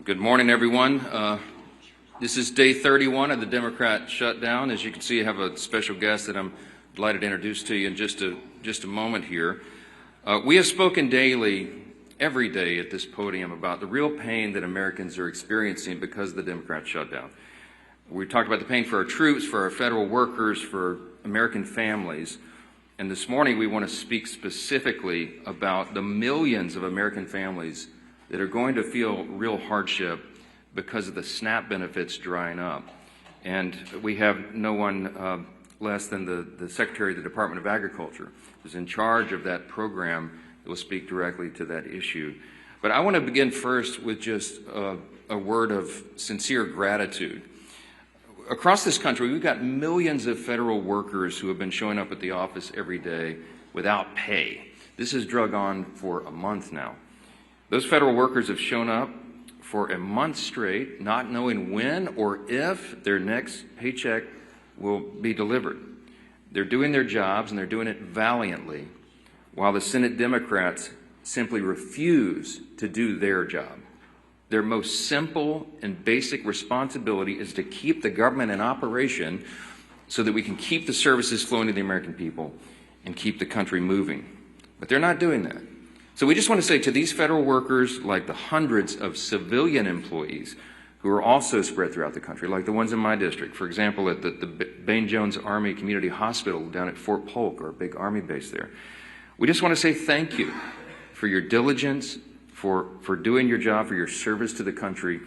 Good morning, everyone. This is day 31 of the Democrat shutdown. As you can see, I have a special guest that I'm delighted to introduce to you in just a moment here. We have spoken daily, every day at this podium, about the real pain that Americans are experiencing because of the Democrat shutdown. We talked about the pain for our troops, for our federal workers, for American families. And this morning we want to speak specifically about the millions of American families that are going to feel real hardship because of the SNAP benefits drying up. And we have no one less than the Secretary of the Department of Agriculture, who's in charge of that program, that will speak directly to that issue. But I want to begin first with just a word of sincere gratitude. Across this country, we've got millions of federal workers who have been showing up at the office every day without pay. This has drug on for a month now. Those federal workers have shown up for a month straight, not knowing when or if their next paycheck will be delivered. They're doing their jobs, and they're doing it valiantly, while the Senate Democrats simply refuse to do their job. Their most simple and basic responsibility is to keep the government in operation so that we can keep the services flowing to the American people and keep the country moving. But they're not doing that. So we just want to say to these federal workers, like the hundreds of civilian employees who are also spread throughout the country, like the ones in my district, for example, at the Bain Jones Army Community Hospital down at Fort Polk, or a big Army base there, we just want to say thank you for your diligence, for doing your job, for your service to the country,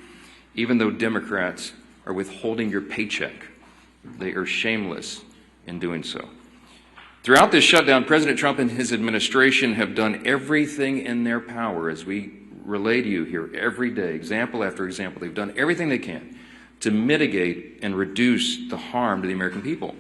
even though Democrats are withholding your paycheck. They are shameless in doing so. Throughout this shutdown, President Trump and his administration have done everything in their power, as we relay to you here every day, example after example. They've done everything they can to mitigate and reduce the harm to the American people.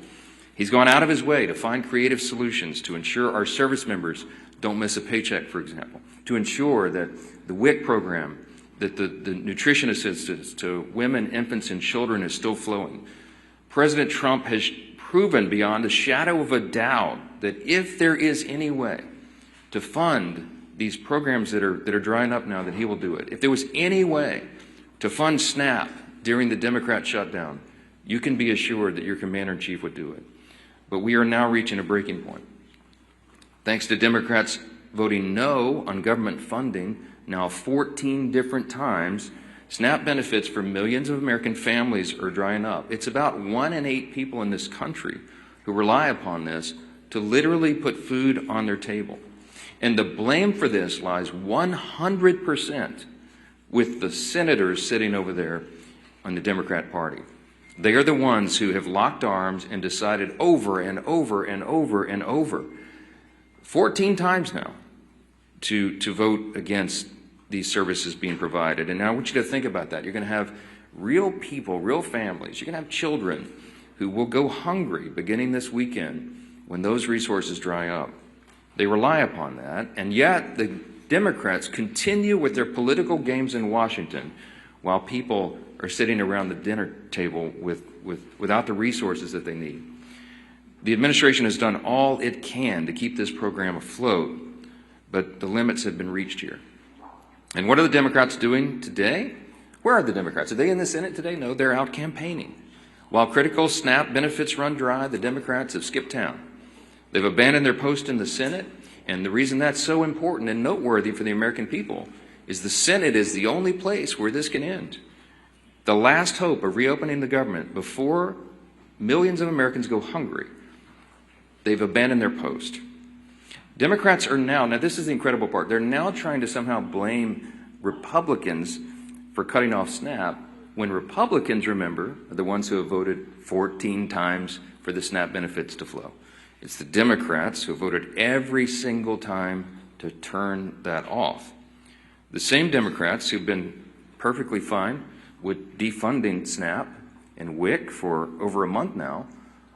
He's gone out of his way to find creative solutions to ensure our service members don't miss a paycheck, for example, to ensure that the WIC program, that the nutrition assistance to women, infants, and children is still flowing. President Trump has proven beyond a shadow of a doubt that if there is any way to fund these programs that are drying up now, that he will do it. If there was any way to fund SNAP during the Democrat shutdown, you can be assured that your commander-in-chief would do it. But we are now reaching a breaking point. Thanks to Democrats voting no on government funding now 14 different times, SNAP benefits for millions of American families are drying up. It's about 1 in 8 people in this country who rely upon this to literally put food on their table. And the blame for this lies 100% with the senators sitting over there on the Democrat Party. They are the ones who have locked arms and decided over and over and over and over, 14 times now, to vote against these services being provided. And now I want you to think about that. You're going to have real people, real families. You're going to have children who will go hungry beginning this weekend when those resources dry up. They rely upon that, and yet the Democrats continue with their political games in Washington while people are sitting around the dinner table without the resources that they need. The administration has done all it can to keep this program afloat, but the limits have been reached here. And what are the Democrats doing today? Where are the Democrats? Are they in the Senate today? No, they're out campaigning. While critical SNAP benefits run dry, the Democrats have skipped town. They've abandoned their post in the Senate, and the reason that's so important and noteworthy for the American people is the Senate is the only place where this can end. The last hope of reopening the government before millions of Americans go hungry. They've abandoned their post. Democrats are now this is the incredible part, they're now trying to somehow blame Republicans for cutting off SNAP, when Republicans, remember, are the ones who have voted 14 times for the SNAP benefits to flow. It's the Democrats who voted every single time to turn that off. The same Democrats who've been perfectly fine with defunding SNAP and WIC for over a month now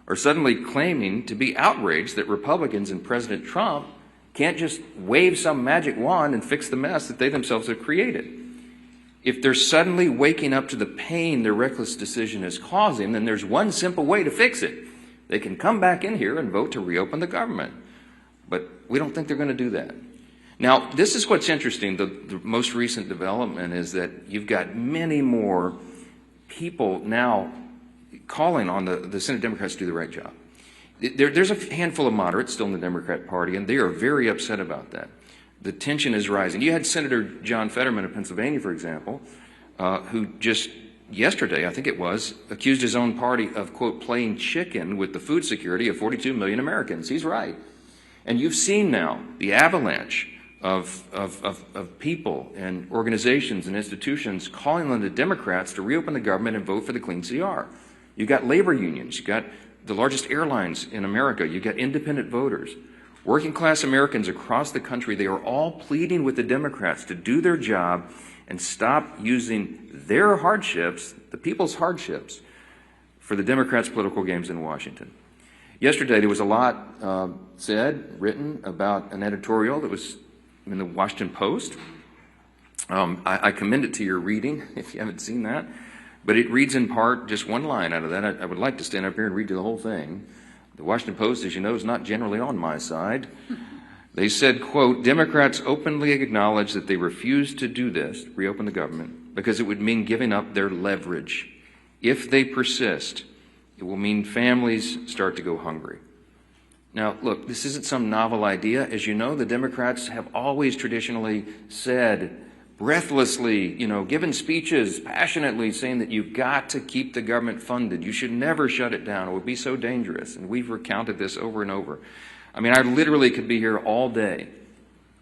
are suddenly claiming to be outraged that Republicans and President Trump can't just wave some magic wand and fix the mess that they themselves have created. If they're suddenly waking up to the pain their reckless decision is causing, then there's one simple way to fix it. They can come back in here and vote to reopen the government. But we don't think they're going to do that. Now, this is what's interesting. The most recent development is that you've got many more people now calling on the Senate Democrats to do the right job. There's a handful of moderates still in the Democrat Party, and they are very upset about that. The tension is rising. You had Senator John Fetterman of Pennsylvania, for example, who just yesterday, I think it was, accused his own party of, quote, playing chicken with the food security of 42 million Americans. He's right. And you've seen now the avalanche of people and organizations and institutions calling on the Democrats to reopen the government and vote for the clean CR. You've got labor unions. You've got the largest airlines in America. You've got independent voters. Working class Americans across the country, they are all pleading with the Democrats to do their job and stop using their hardships, the people's hardships, for the Democrats' political games in Washington. Yesterday, there was a lot said, written about an editorial that was in the Washington Post. I commend it to your reading if you haven't seen that. But it reads in part just one line out of that. I would like to stand up here and read you the whole thing. The Washington Post, as you know, is not generally on my side. They said, quote, Democrats openly acknowledge that they refuse to do this, reopen the government, because it would mean giving up their leverage. If they persist, it will mean families start to go hungry. Now, look, this isn't some novel idea. As you know, the Democrats have always traditionally said, breathlessly, given speeches passionately saying that you've got to keep the government funded. You should never shut it down. It would be so dangerous. And we've recounted this over and over. I mean, I literally could be here all day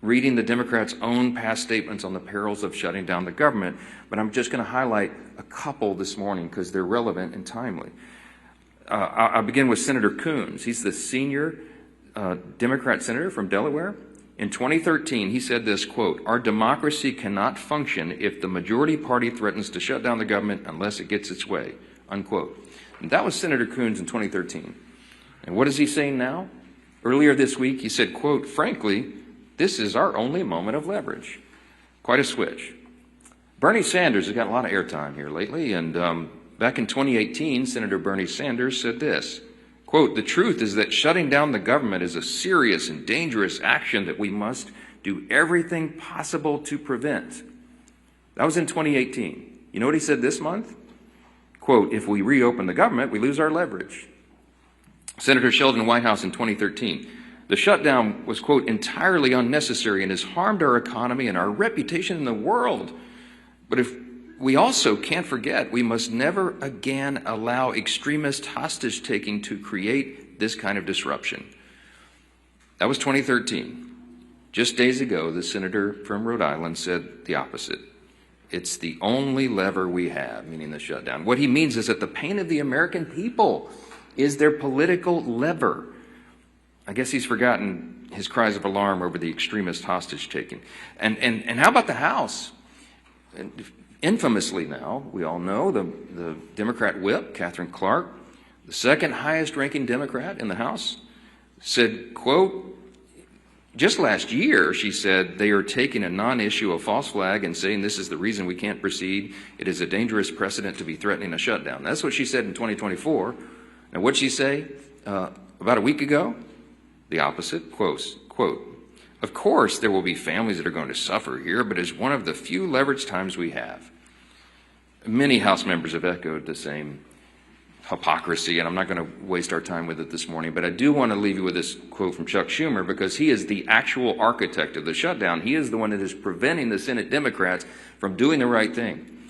reading the Democrats' own past statements on the perils of shutting down the government, but I'm just going to highlight a couple this morning because they're relevant and timely. I'll begin with Senator Coons. He's the senior Democrat senator from Delaware. In 2013, he said this, quote, our democracy cannot function if the majority party threatens to shut down the government unless it gets its way, unquote. And that was Senator Coons in 2013. And what is he saying now? Earlier this week, he said, quote, frankly, this is our only moment of leverage. Quite a switch. Bernie Sanders has got a lot of airtime here lately, and back in 2018, Senator Bernie Sanders said this, quote, the truth is that shutting down the government is a serious and dangerous action that we must do everything possible to prevent. That was in 2018. You know what he said this month? Quote, if we reopen the government, we lose our leverage. Senator Sheldon Whitehouse in 2013. The shutdown was, quote, entirely unnecessary and has harmed our economy and our reputation in the world. But if we also can't forget, we must never again allow extremist hostage-taking to create this kind of disruption. That was 2013. Just days ago, the senator from Rhode Island said the opposite. It's the only lever we have, meaning the shutdown. What he means is that the pain of the American people is their political lever. I guess he's forgotten his cries of alarm over the extremist hostage-taking. And how about the House? Infamously now, we all know, the Democrat whip, Catherine Clark, the second highest ranking Democrat in the House, said, quote, just last year, she said, they are taking a non-issue, a false flag, and saying this is the reason we can't proceed. It is a dangerous precedent to be threatening a shutdown. That's what she said in 2024. Now, what'd she say about a week ago? The opposite, quote, of course, there will be families that are going to suffer here, but it's one of the few leverage times we have. Many House members have echoed the same hypocrisy, and I'm not going to waste our time with it this morning, but I do want to leave you with this quote from Chuck Schumer because he is the actual architect of the shutdown. He is the one that is preventing the Senate Democrats from doing the right thing.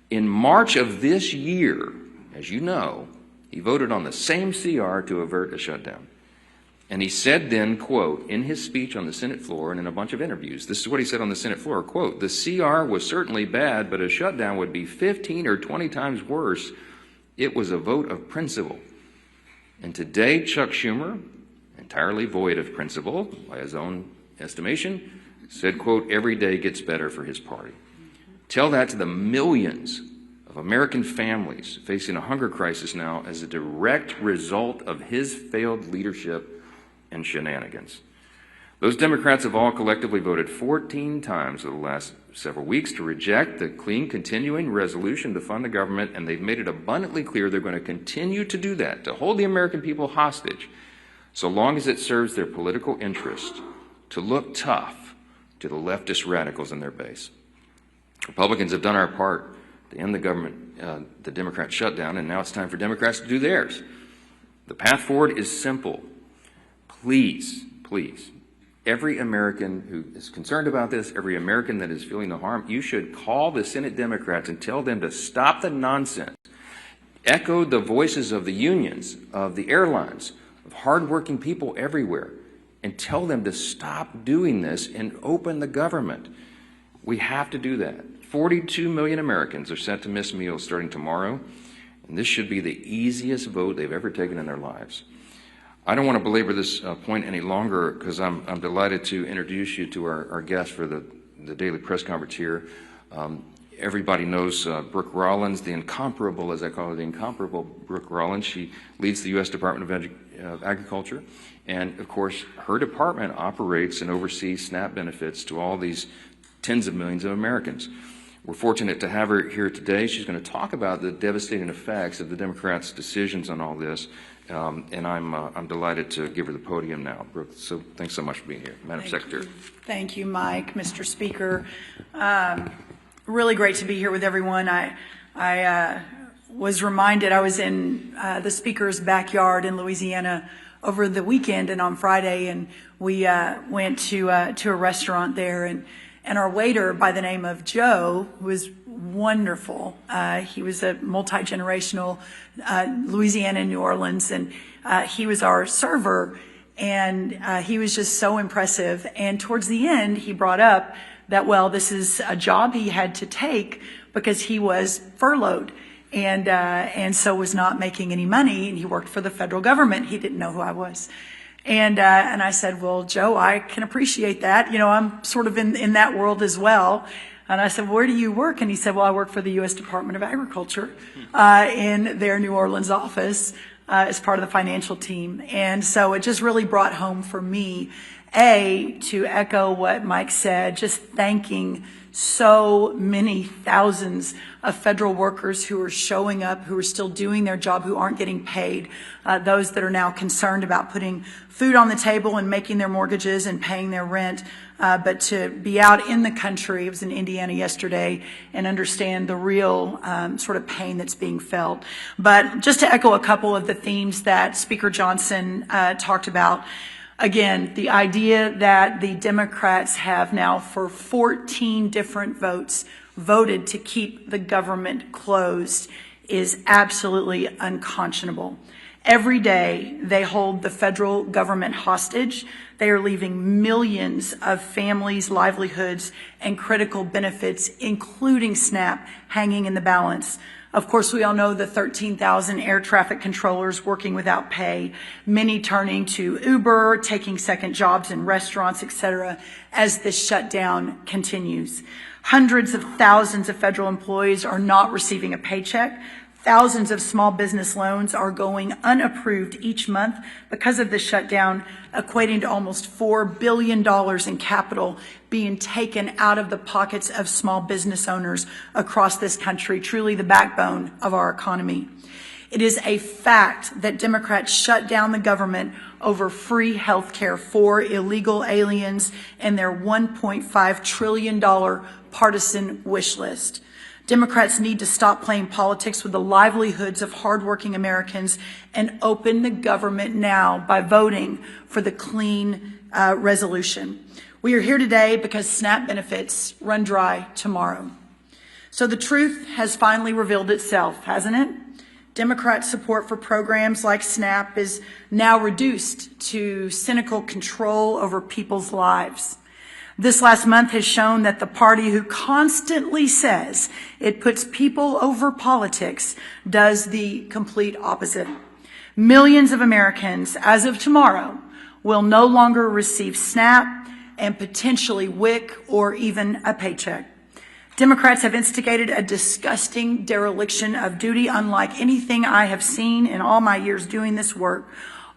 In March of this year, as you know, he voted on the same CR to avert a shutdown. And he said then, quote, in his speech on the Senate floor and in a bunch of interviews, this is what he said on the Senate floor, quote, the CR was certainly bad, but a shutdown would be 15 or 20 times worse. It was a vote of principle. And today, Chuck Schumer, entirely void of principle, by his own estimation, said, quote, every day gets better for his party. Tell that to the millions of American families facing a hunger crisis now as a direct result of his failed leadership and shenanigans. Those Democrats have all collectively voted 14 times over the last several weeks to reject the clean continuing resolution to fund the government, and they've made it abundantly clear they're going to continue to do that, to hold the American people hostage, so long as it serves their political interest, to look tough to the leftist radicals in their base. Republicans have done our part to end the government, the Democrat shutdown, and now it's time for Democrats to do theirs. The path forward is simple. Please, please, every American who is concerned about this, every American that is feeling the harm, you should call the Senate Democrats and tell them to stop the nonsense. Echo the voices of the unions, of the airlines, of hardworking people everywhere, and tell them to stop doing this and open the government. We have to do that. 42 million Americans are set to miss meals starting tomorrow, and this should be the easiest vote they've ever taken in their lives. I don't want to belabor this point any longer because I'm delighted to introduce you to our guest for the daily press conference here. Everybody knows Brooke Rollins, the incomparable, as I call her, the incomparable Brooke Rollins. She leads the U.S. Department of Agriculture. And, of course, her department operates and oversees SNAP benefits to all these tens of millions of Americans. We're fortunate to have her here today. She's going to talk about the devastating effects of the Democrats' decisions on all this. And I'm delighted to give her the podium now. Brooke, so thanks so much for being here. Madam Secretary. Thank you, Mike, Mr. Speaker. Really great to be here with everyone. I was reminded I was in the Speaker's backyard in Louisiana over the weekend and on Friday, and we went to a restaurant there, and our waiter by the name of Joe was wonderful. He was a multi-generational Louisiana, New Orleans, and he was our server, and he was just so impressive. And towards the end, he brought up that, well, this is a job he had to take because he was furloughed and so was not making any money, and he worked for the federal government. He didn't know who I was. And I said, well, Joe, I can appreciate that. You know, I'm sort of in that world as well. And I said, where do you work? And he said, well, I work for the U.S. Department of Agriculture in their New Orleans office as part of the financial team. And so it just really brought home for me, to echo what Mike said, just thanking so many thousands of federal workers who are showing up, who are still doing their job, who aren't getting paid, those that are now concerned about putting food on the table and making their mortgages and paying their rent, but to be out in the country, I was in Indiana yesterday, and understand the real sort of pain that's being felt. But just to echo a couple of the themes that Speaker Johnson talked about, again, the idea that the Democrats have now for 14 different votes voted to keep the government closed is absolutely unconscionable. Every day they hold the federal government hostage. They are leaving millions of families' livelihoods and critical benefits, including SNAP, hanging in the balance. Of course, we all know the 13,000 air traffic controllers working without pay, many turning to Uber, taking second jobs in restaurants, etc., as this shutdown continues. Hundreds of thousands of federal employees are not receiving a paycheck. Thousands of small business loans are going unapproved each month because of the shutdown, equating to almost $4 billion in capital being taken out of the pockets of small business owners across this country, truly the backbone of our economy. It is a fact that Democrats shut down the government over free health care for illegal aliens and their $1.5 trillion partisan wish list. Democrats need to stop playing politics with the livelihoods of hardworking Americans and open the government now by voting for the clean resolution. We are here today because SNAP benefits run dry tomorrow. So the truth has finally revealed itself, hasn't it? Democrat support for programs like SNAP is now reduced to cynical control over people's lives. This last month has shown that the party who constantly says it puts people over politics does the complete opposite. Millions of Americans, as of tomorrow, will no longer receive SNAP and potentially WIC or even a paycheck. Democrats have instigated a disgusting dereliction of duty unlike anything I have seen in all my years doing this work,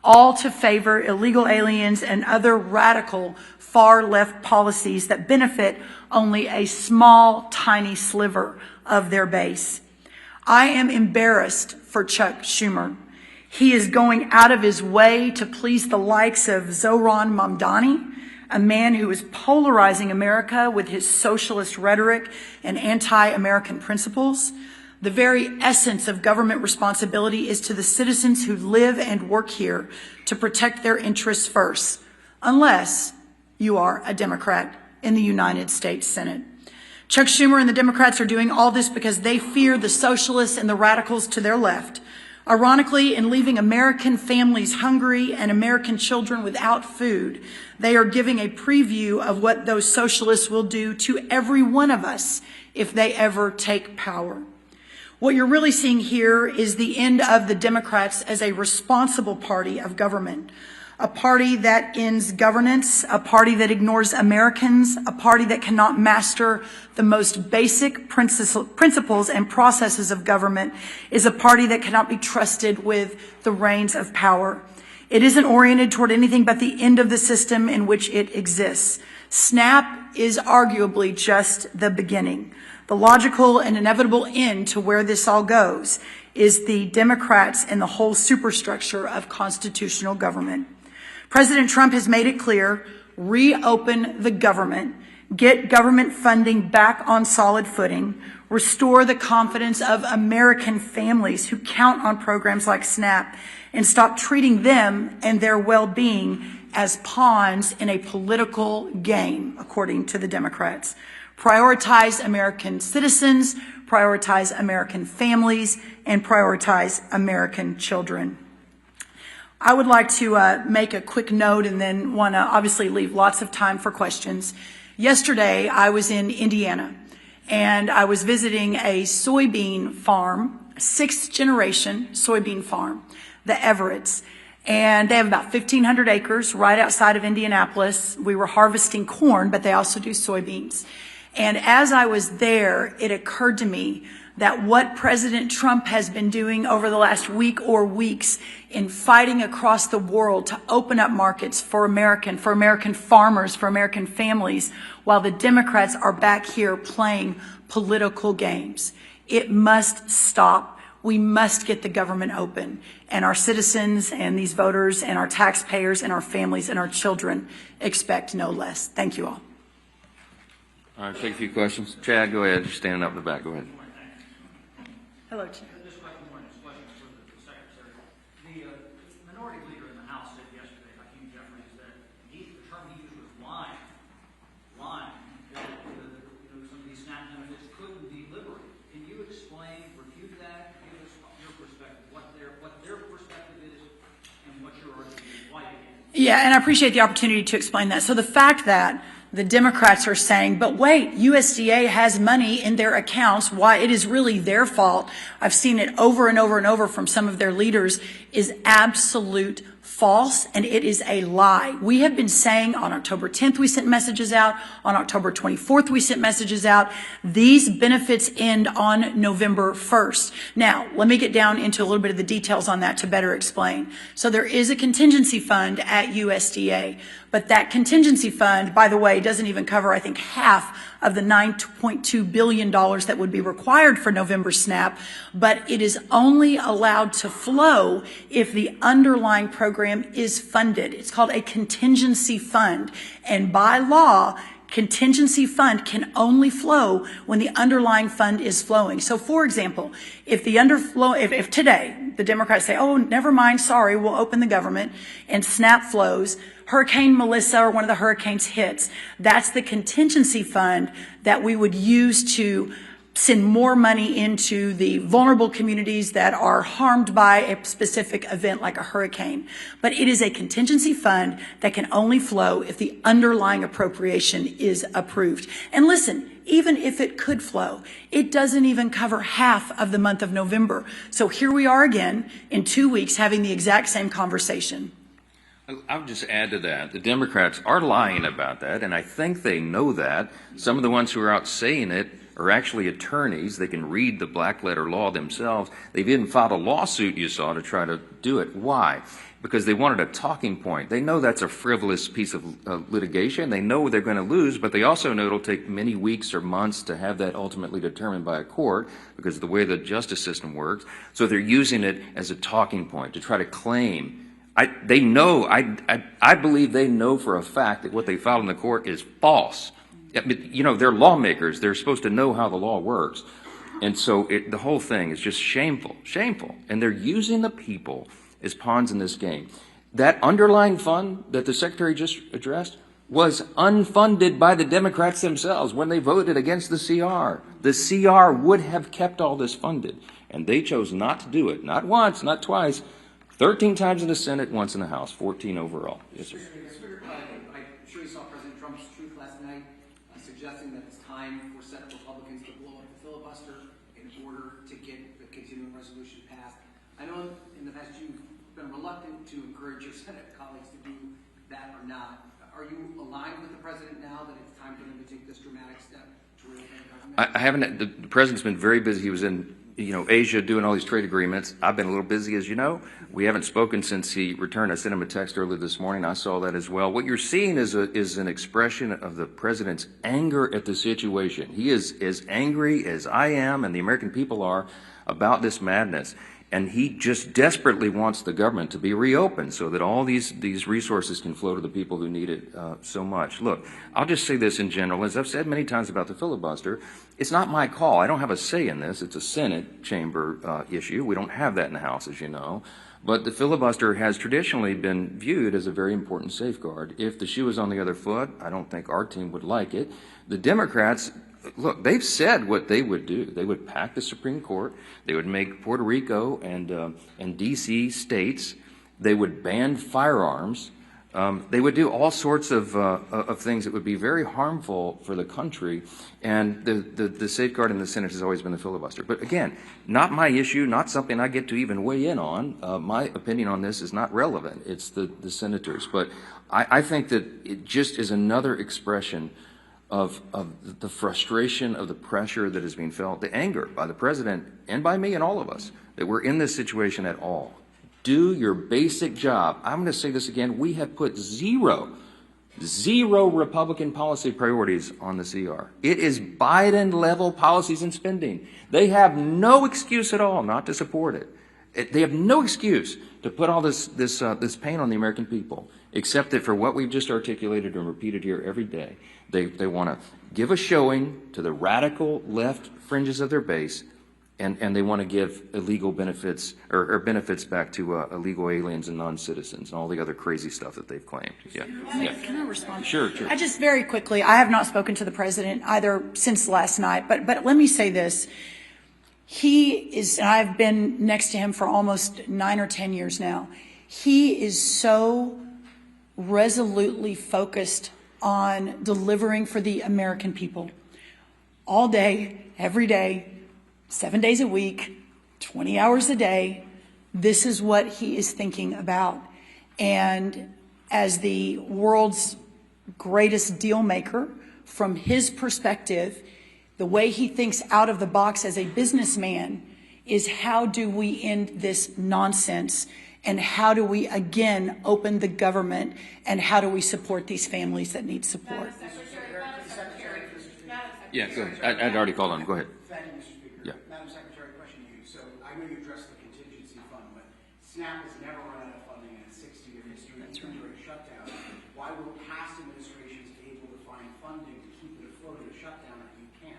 all to favor illegal aliens and other radical far-left policies that benefit only a small, tiny sliver of their base. I am embarrassed for Chuck Schumer. He is going out of his way to please the likes of Zohran Mamdani, a man who is polarizing America with his socialist rhetoric and anti-American principles. The very essence of government responsibility is to the citizens who live and work here to protect their interests first, unless you are a Democrat in the United States Senate. Chuck Schumer and the Democrats are doing all this because they fear the socialists and the radicals to their left. Ironically, in leaving American families hungry and American children without food, they are giving a preview of what those socialists will do to every one of us if they ever take power. What you're really seeing here is the end of the Democrats as a responsible party of government, a party that ends governance, a party that ignores Americans, a party that cannot master the most basic principles and processes of government, is a party that cannot be trusted with the reins of power. It isn't oriented toward anything but the end of the system in which it exists. SNAP is arguably just the beginning. The logical and inevitable end to where this all goes is the Democrats and the whole superstructure of constitutional government. President Trump has made it clear, reopen the government, get government funding back on solid footing, restore the confidence of American families who count on programs like SNAP, and stop treating them and their well-being as pawns in a political game, according to the Democrats. Prioritize American citizens, prioritize American families, and prioritize American children. I would like to make a quick note and then want to obviously leave lots of time for questions. Yesterday, I was in Indiana, and I was visiting a soybean farm, a sixth-generation soybean farm, the Everetts. And they have about 1,500 acres right outside of Indianapolis. We were harvesting corn, but they also do soybeans. And as I was there, it occurred to me that what President Trump has been doing over the last week or weeks in fighting across the world to open up markets for American farmers, for American families, while the Democrats are back here playing political games. It must stop. We must get the government open, and our citizens and these voters and our taxpayers and our families and our children expect no less. Thank you all. All right, take a few questions. Chad, go ahead. You're standing up in the back. Go ahead. Hello, Chad. This question for the Secretary. The minority leader in the House said yesterday, Hakeem Jeffries, that the term he used was lying, that some of these SNAP benefits couldn't be liberated. Can you explain, refute that, give us your perspective, what their perspective is, and what your argument is, why it is? Yeah, and I appreciate the opportunity to explain that. So the fact that the Democrats are saying, but wait, USDA has money in their accounts, why it is really their fault, I've seen it over and over and over from some of their leaders, is absolute false, and it is a lie. We have been saying on October 10th we sent messages out, on October 24th we sent messages out. These benefits end on November 1st. Now, let me get down into a little bit of the details on that to better explain. So there is a contingency fund at USDA, but that contingency fund, by the way, doesn't even cover, I think, half of the $9.2 billion that would be required for November SNAP, but it is only allowed to flow if the underlying program is funded. It's called a contingency fund, and by law, contingency fund can only flow when the underlying fund is flowing. So, for example, if today the Democrats say, oh, never mind, sorry, we'll open the government, and SNAP flows, Hurricane Melissa or one of the hurricanes hits, that's the contingency fund that we would use to send more money into the vulnerable communities that are harmed by a specific event like a hurricane. But it is a contingency fund that can only flow if the underlying appropriation is approved. And listen, even if it could flow, it doesn't even cover half of the month of November. So here we are again in 2 weeks having the exact same conversation. I would just add to that, the Democrats are lying about that, and I think they know that. Some of the ones who are out saying it are actually attorneys. They can read the black letter law themselves. They've even filed a lawsuit, you saw, to try to do it. Why? Because they wanted a talking point. They know that's a frivolous piece of litigation. They know they're going to lose, but they also know it'll take many weeks or months to have that ultimately determined by a court because of the way the justice system works. So they're using it as a talking point to try to claim They know, I believe they know for a fact that what they filed in the court is false. I mean, you know, they're lawmakers. They're supposed to know how the law works. And so the whole thing is just shameful, shameful. And they're using the people as pawns in this game. That underlying fund that the Secretary just addressed was unfunded by the Democrats themselves when they voted against the CR. The CR would have kept all this funded, and they chose not to do it. Not once, not twice, 13 times in the Senate, once in the House, 14 overall. Yes, sir. I'm sure you saw President Trump's truth last night, suggesting that it's time for Senate Republicans to blow up the filibuster in order to get the continuing resolution passed. I know in the past you've been reluctant to encourage your Senate colleagues to do that or not. Are you aligned with the president now that it's time for them to take this dramatic step to reopen the government? I haven't. The president's been very busy. He was in, Asia doing all these trade agreements. I've been a little busy, as you know. We haven't spoken since he returned. I sent him a text earlier this morning. I saw that as well. What you're seeing is an expression of the president's anger at the situation. He is as angry as I am and the American people are about this madness. And he just desperately wants the government to be reopened so that all these resources can flow to the people who need it so much. Look, I'll just say this in general. As I've said many times about the filibuster, it's not my call. I don't have a say in this. It's a Senate chamber issue. We don't have that in the House, as you know. But the filibuster has traditionally been viewed as a very important safeguard. If the shoe is on the other foot, I don't think our team would like it. The Democrats, look, they've said what they would do. They would pack the Supreme Court. They would make Puerto Rico and D.C. states. They would ban firearms. They would do all sorts of things that would be very harmful for the country. And the safeguard in the Senate has always been the filibuster. But again, not my issue, not something I get to even weigh in on. My opinion on this is not relevant. It's the senators. But I think that it just is another expression of the frustration, of the pressure that is being felt, the anger by the president and by me and all of us that we're in this situation at all. Do your basic job. I'm going to say this again. We have put zero Republican policy priorities on the CR. It is Biden-level policies and spending. They have no excuse at all not to support it. They have no excuse to put all this pain on the American people, except that for what we've just articulated and repeated here every day, they want to give a showing to the radical left fringes of their base, and they want to give illegal benefits or benefits back to illegal aliens and non-citizens and all the other crazy stuff that they've claimed. Yeah. Can I respond? Sure. I just very quickly, I have not spoken to the president either since last night, but let me say this. He is, and I've been next to him for almost 9 or 10 years now. He is so resolutely focused on delivering for the American people all day, every day, 7 days a week, 20 hours a day. This is what he is thinking about. And as the world's greatest deal maker, from his perspective, the way he thinks out of the box as a businessman is how do we end this nonsense, and how do we again open the government, and how do we support these families that need support? Yeah, go ahead. I'd already called on him. Go ahead. Thank you, Mr. Speaker. Yeah. Madam Secretary, question to you. So I know you addressed the contingency fund, but SNAP has never run out of funding in its 60-year history. That's right. During shutdown. Why were past administrations able to find funding to keep it afloat in a shutdown if you can't?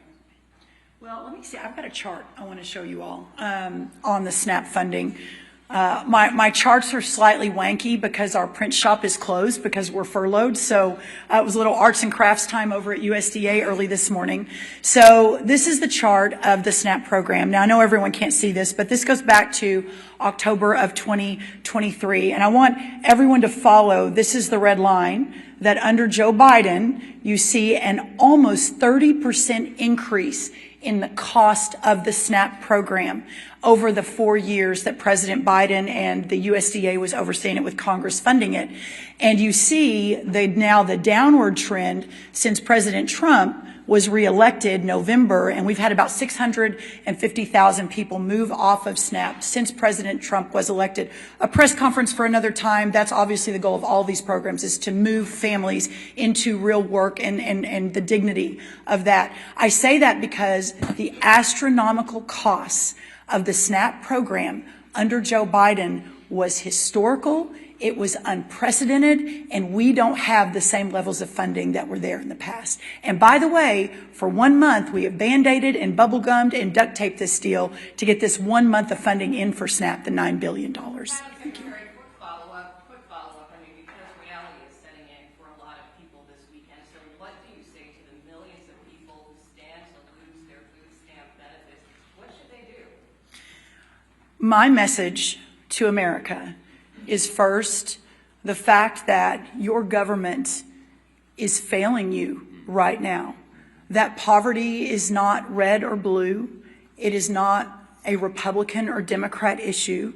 Well, let me see. I've got a chart I want to show you all on the SNAP funding. My charts are slightly wanky because our print shop is closed because we're furloughed. So it was a little arts and crafts time over at USDA early this morning. So this is the chart of the SNAP program. Now, I know everyone can't see this, but this goes back to October of 2023. And I want everyone to follow. This is the red line that under Joe Biden, you see an almost 30% increase in the cost of the SNAP program over the 4 years that President Biden and the USDA was overseeing it with Congress funding it. And you see now the downward trend since President Trump was reelected November, and we've had about 650,000 people move off of SNAP since President Trump was elected. A press conference for another time. That's obviously the goal of all these programs, is to move families into real work and the dignity of that. I say that because the astronomical costs of the SNAP program under Joe Biden was historical. It was unprecedented, and we don't have the same levels of funding that were there in the past. And by the way, for 1 month, we have Band-Aided and bubble-gummed and duct taped this deal to get this 1 month of funding in for SNAP, the $9 billion. Thank you. Quick follow-up. I mean, because reality is setting in for a lot of people this weekend. So what do you say to the millions of people who stand to lose their food stamp benefits? What should they do? My message to America is first, the fact that your government is failing you right now. That poverty is not red or blue. It is not a Republican or Democrat issue.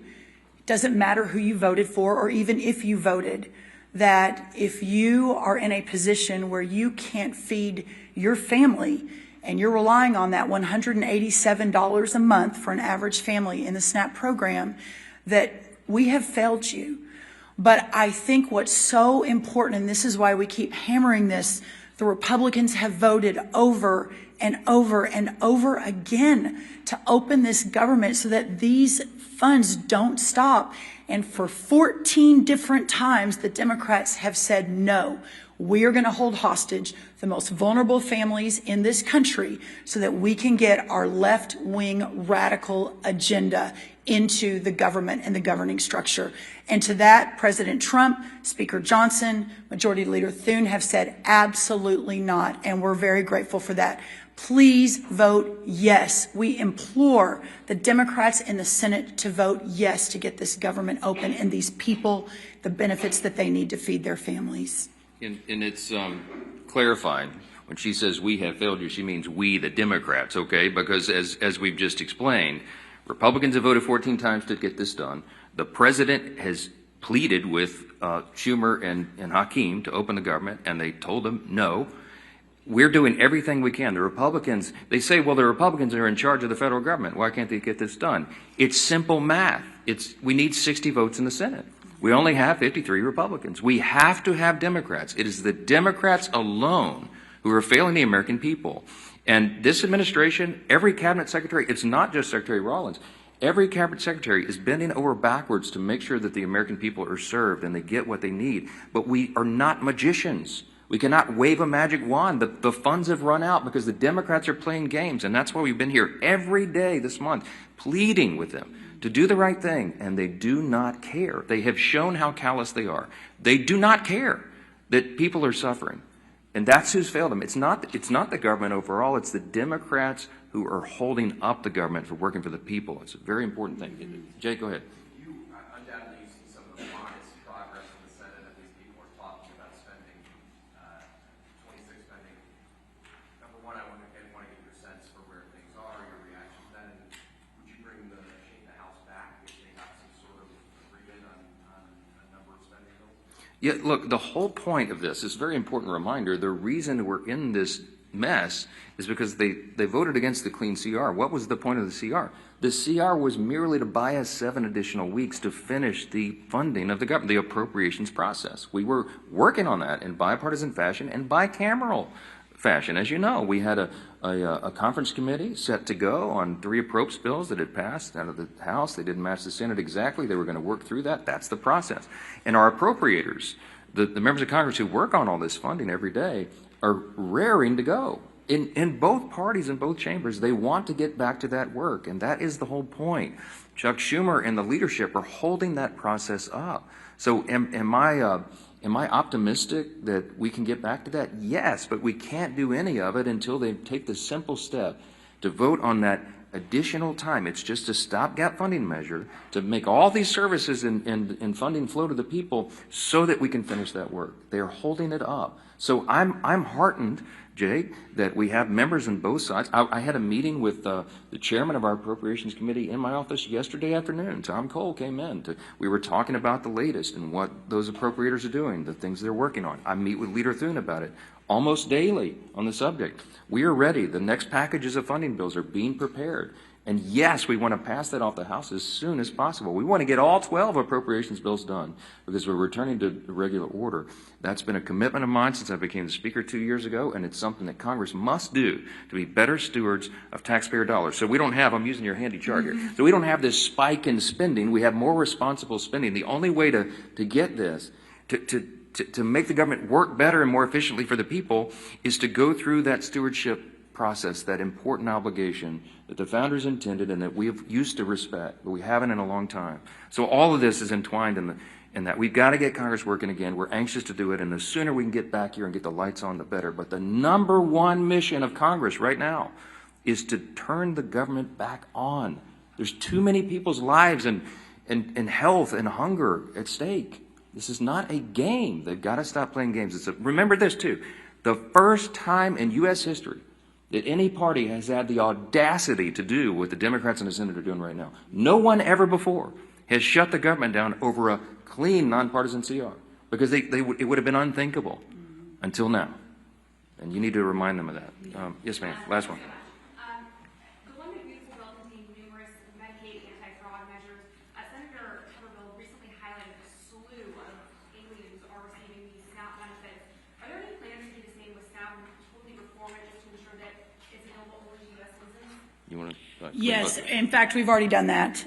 It doesn't matter who you voted for or even if you voted. That if you are in a position where you can't feed your family and you're relying on that $187 a month for an average family in the SNAP program, that we have failed you. But I think what's so important, and this is why we keep hammering this, the Republicans have voted over and over and over again to open this government so that these funds don't stop. And for 14 different times, the Democrats have said, no, we are going to hold hostage the most vulnerable families in this country so that we can get our left-wing radical agenda into the government and the governing structure. And to that, President Trump, Speaker Johnson, Majority Leader Thune have said absolutely not, and we're very grateful for that. Please vote yes. We implore the Democrats in the Senate to vote yes to get this government open and these people the benefits that they need to feed their families. And it's clarifying. When she says we have failed you, she means we, the Democrats, okay? Because as we've just explained, Republicans have voted 14 times to get this done. The president has pleaded with Schumer and Hakeem to open the government, and they told them no. We're doing everything we can. The Republicans, they say, well, the Republicans are in charge of the federal government. Why can't they get this done? It's simple math. We need 60 votes in the Senate. We only have 53 Republicans. We have to have Democrats. It is the Democrats alone who are failing the American people. And this administration, every cabinet secretary, it's not just Secretary Rollins, every cabinet secretary is bending over backwards to make sure that the American people are served and they get what they need. But we are not magicians. We cannot wave a magic wand. The funds have run out because the Democrats are playing games. And that's why we've been here every day this month pleading with them to do the right thing. And they do not care. They have shown how callous they are. They do not care that people are suffering. And that's who's failed them. It's not the government overall. It's the Democrats who are holding up the government for working for the people. It's a very important thing. Jay, go ahead. You undoubtedly you've seen some of the modest progress in the Senate, at least people are talking about spending, 26 spending. Number one, I want to get your sense for where things are, your reaction to that, and would you bring the House back if they got some sort of agreement on a number of spending bills? Yeah, look, the whole point of this is a very important reminder. The reason we're in this mess is because they voted against the clean CR. What was the point of the CR? The CR was merely to buy us 7 additional weeks to finish the funding of the government, the appropriations process. We were working on that in bipartisan fashion and bicameral fashion. As you know, we had a conference committee set to go on 3 appropriations bills that had passed out of the House. They didn't match the Senate exactly. They were going to work through that. That's the process. And our appropriators, the members of Congress who work on all this funding every day, are raring to go. In both parties, in both chambers, they want to get back to that work, and that is the whole point. Chuck Schumer and the leadership are holding that process up. So am I optimistic that we can get back to that? Yes, but we can't do any of it until they take the simple step to vote on that additional time. It's just a stopgap funding measure to make all these services and funding flow to the people so that we can finish that work. They're holding it up. So I'm heartened, Jake, that we have members on both sides. I had a meeting with the chairman of our Appropriations Committee in my office yesterday afternoon. Tom Cole came in. We were talking about the latest and what those appropriators are doing, the things they're working on. I meet with Leader Thune about it almost daily on the subject. We are ready. The next packages of funding bills are being prepared. And yes, we want to pass that off the House as soon as possible. We want to get all 12 appropriations bills done because we're returning to regular order. That's been a commitment of mine since I became the Speaker 2 years ago, and it's something that Congress must do to be better stewards of taxpayer dollars. So we don't have, I'm using your handy chart here, so we don't have this spike in spending. We have more responsible spending. The only way to get this, to make the government work better and more efficiently for the people, is to go through that stewardship process, that important obligation that the founders intended and that we have used to respect, but we haven't in a long time. So all of this is entwined in that. We've got to get Congress working again. We're anxious to do it, and the sooner we can get back here and get the lights on, the better. But the number one mission of Congress right now is to turn the government back on. There's too many people's lives and health and hunger at stake. This is not a game. They've got to stop playing games. Remember this, too. The first time in U.S. history that any party has had the audacity to do what the Democrats and the Senate are doing right now. No one ever before has shut the government down over a clean, nonpartisan CR, because it would have been unthinkable until now. And you need to remind them of that. Yes, ma'am. Last one. The one that beautiful bill contained numerous Medicaid anti-fraud measures. Senator Tuberville recently highlighted a slew of aliens who are receiving these SNAP benefits. Are there any plans to do the same with SNAP and totally reform it just to ensure that it's available only to U.S. citizens? You want to? Yes, in fact, we've already done that.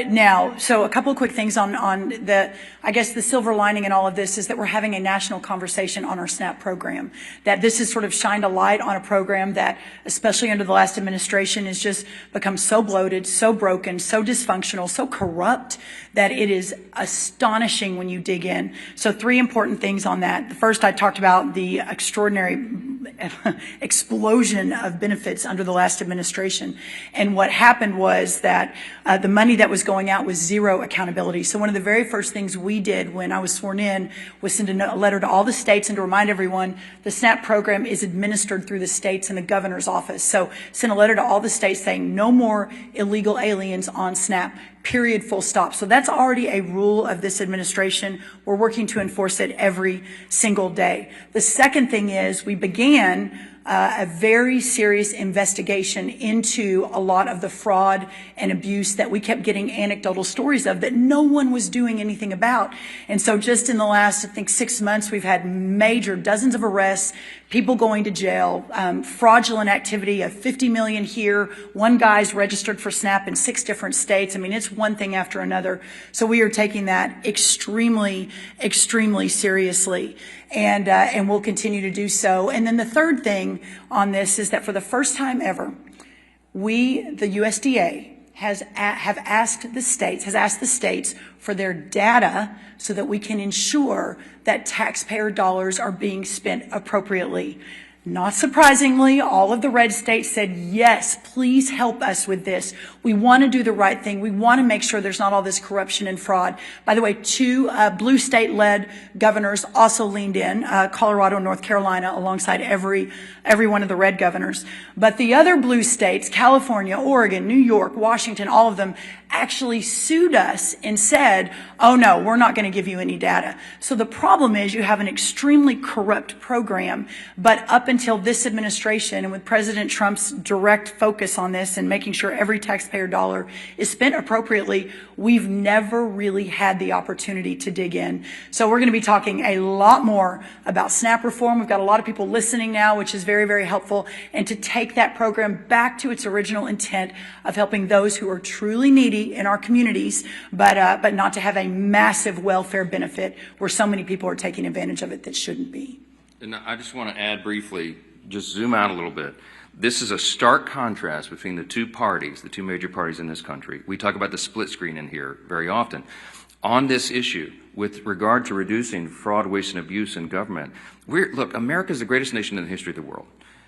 Now, so a couple of quick things on I guess the silver lining in all of this is that we're having a national conversation on our SNAP program, that this has sort of shined a light on a program that, especially under the last administration, has just become so bloated, so broken, so dysfunctional, so corrupt that it is astonishing when you dig in. So 3 important things on that. The first, I talked about the extraordinary explosion of benefits under the last administration. And what happened was that the money that was going out was zero accountability. So one of the very first things we did when I was sworn in was send a letter to all the states and to remind everyone the SNAP program is administered through the states and the governor's office. So send a letter to all the states saying no more illegal aliens on SNAP. Period, full stop. So that's already a rule of this administration. We're working to enforce it every single day. The second thing is we began a very serious investigation into a lot of the fraud and abuse that we kept getting anecdotal stories of that no one was doing anything about. And so just in the last, I think, 6 months, we've had dozens of arrests, people going to jail, fraudulent activity of 50 million here. One guy's registered for SNAP in 6 different states. I mean, it's one thing after another. So we are taking that extremely, extremely seriously. And we'll continue to do so. And then the third thing on this is that for the first time ever, the USDA, has asked the states for their data so that we can ensure that taxpayer dollars are being spent appropriately. Not surprisingly, all of the red states said, yes, please help us with this. We want to do the right thing. We want to make sure there's not all this corruption and fraud. By the way, 2 blue state-led governors also leaned in, Colorado and North Carolina, alongside every one of the red governors. But the other blue states, California, Oregon, New York, Washington, all of them actually sued us and said, oh no, we're not going to give you any data. So the problem is you have an extremely corrupt program, but up until this administration and with President Trump's direct focus on this and making sure every taxpayer dollar is spent appropriately, we've never really had the opportunity to dig in. So we're going to be talking a lot more about SNAP reform. We've got a lot of people listening now, which is very, very helpful, and to take that program back to its original intent of helping those who are truly needy in our communities, but not to have a massive welfare benefit where so many people are taking advantage of it that shouldn't be. And I just want to add briefly, just zoom out a little bit. This is a stark contrast between the 2 parties, the 2 major parties in this country. We talk about the split screen in here very often. On this issue, with regard to reducing fraud, waste, and abuse in government, look, America is the greatest nation in the history of the world.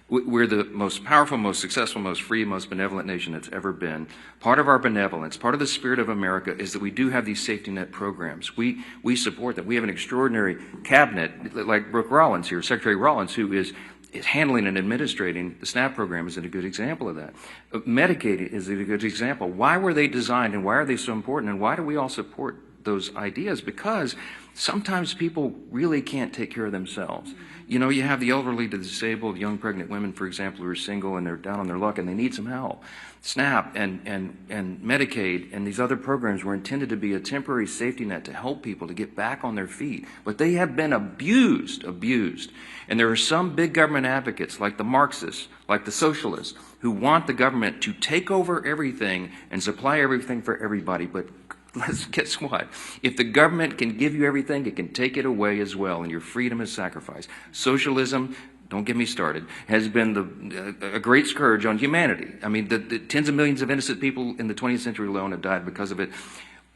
We're the most powerful, most successful, most free, most benevolent nation that's ever been. Part of our benevolence, part of the spirit of America is that we do have these safety net programs. We support that. We have an extraordinary cabinet, like Brooke Rollins here, Secretary Rollins, who is handling and administrating the SNAP program is a good example of that. Medicaid is a good example. Why were they designed and why are they so important and why do we all support those ideas, because sometimes people really can't take care of themselves. You know, you have the elderly, the disabled, young pregnant women, for example, who are single and they're down on their luck and they need some help. SNAP and Medicaid and these other programs were intended to be a temporary safety net to help people to get back on their feet. But they have been abused. And there are some big government advocates, like the Marxists, like the socialists, who want the government to take over everything and supply everything for everybody. But guess what? If the government can give you everything, it can take it away as well, and your freedom is sacrificed. Socialism, don't get me started, has been a great scourge on humanity. I mean, the tens of millions of innocent people in the 20th century alone have died because of it.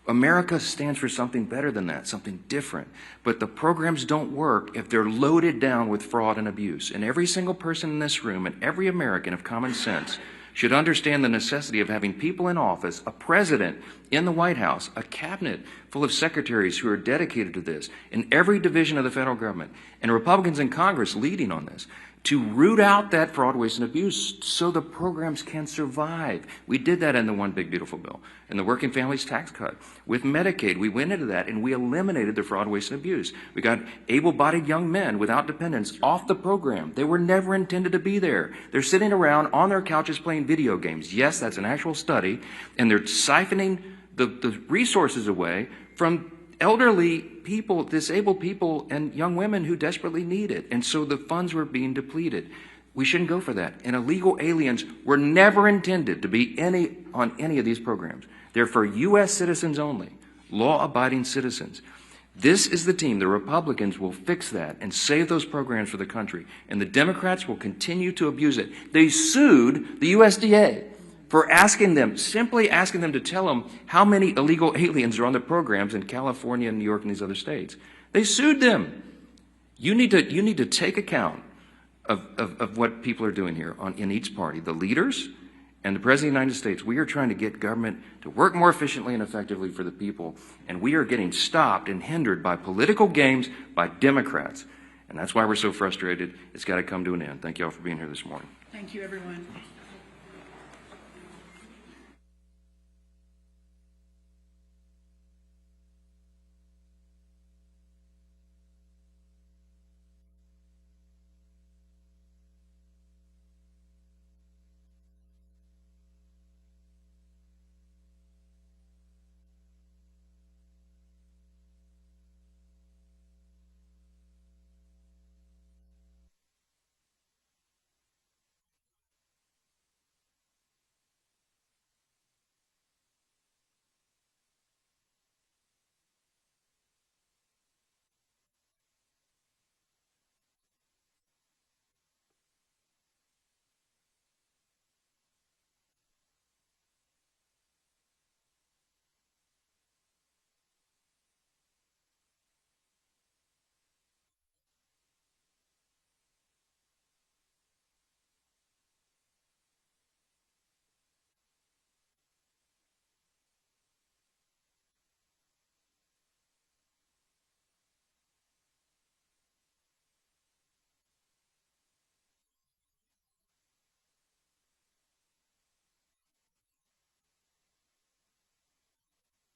America stands for something better than that, something different. But the programs don't work if they're loaded down with fraud and abuse. And every single person in this room and every American of common sense should understand the necessity of having people in office, a president in the White House, a cabinet full of secretaries who are dedicated to this in every division of the federal government, and Republicans in Congress leading on this, to root out that fraud, waste, and abuse so the programs can survive. We did that in the One Big Beautiful Bill, in the Working Families Tax Cut. With Medicaid, we went into that and we eliminated the fraud, waste, and abuse. We got able-bodied young men without dependents off the program. They were never intended to be there. They're sitting around on their couches playing video games. Yes, that's an actual study, and they're siphoning the resources away from elderly people, disabled people, and young women who desperately need it. And so the funds were being depleted. We shouldn't go for that. And illegal aliens were never intended to be on any of these programs. They're for U.S. citizens only, law-abiding citizens. This is the team. The Republicans will fix that and save those programs for the country. And the Democrats will continue to abuse it. They sued the USDA for simply asking them to tell them how many illegal aliens are on the programs in California and New York and these other states. They sued them. You need to take account of what people are doing here in each party, the leaders and the President of the United States. We are trying to get government to work more efficiently and effectively for the people, and we are getting stopped and hindered by political games by Democrats. And that's why we're so frustrated. It's got to come to an end. Thank you all for being here this morning. Thank you, everyone.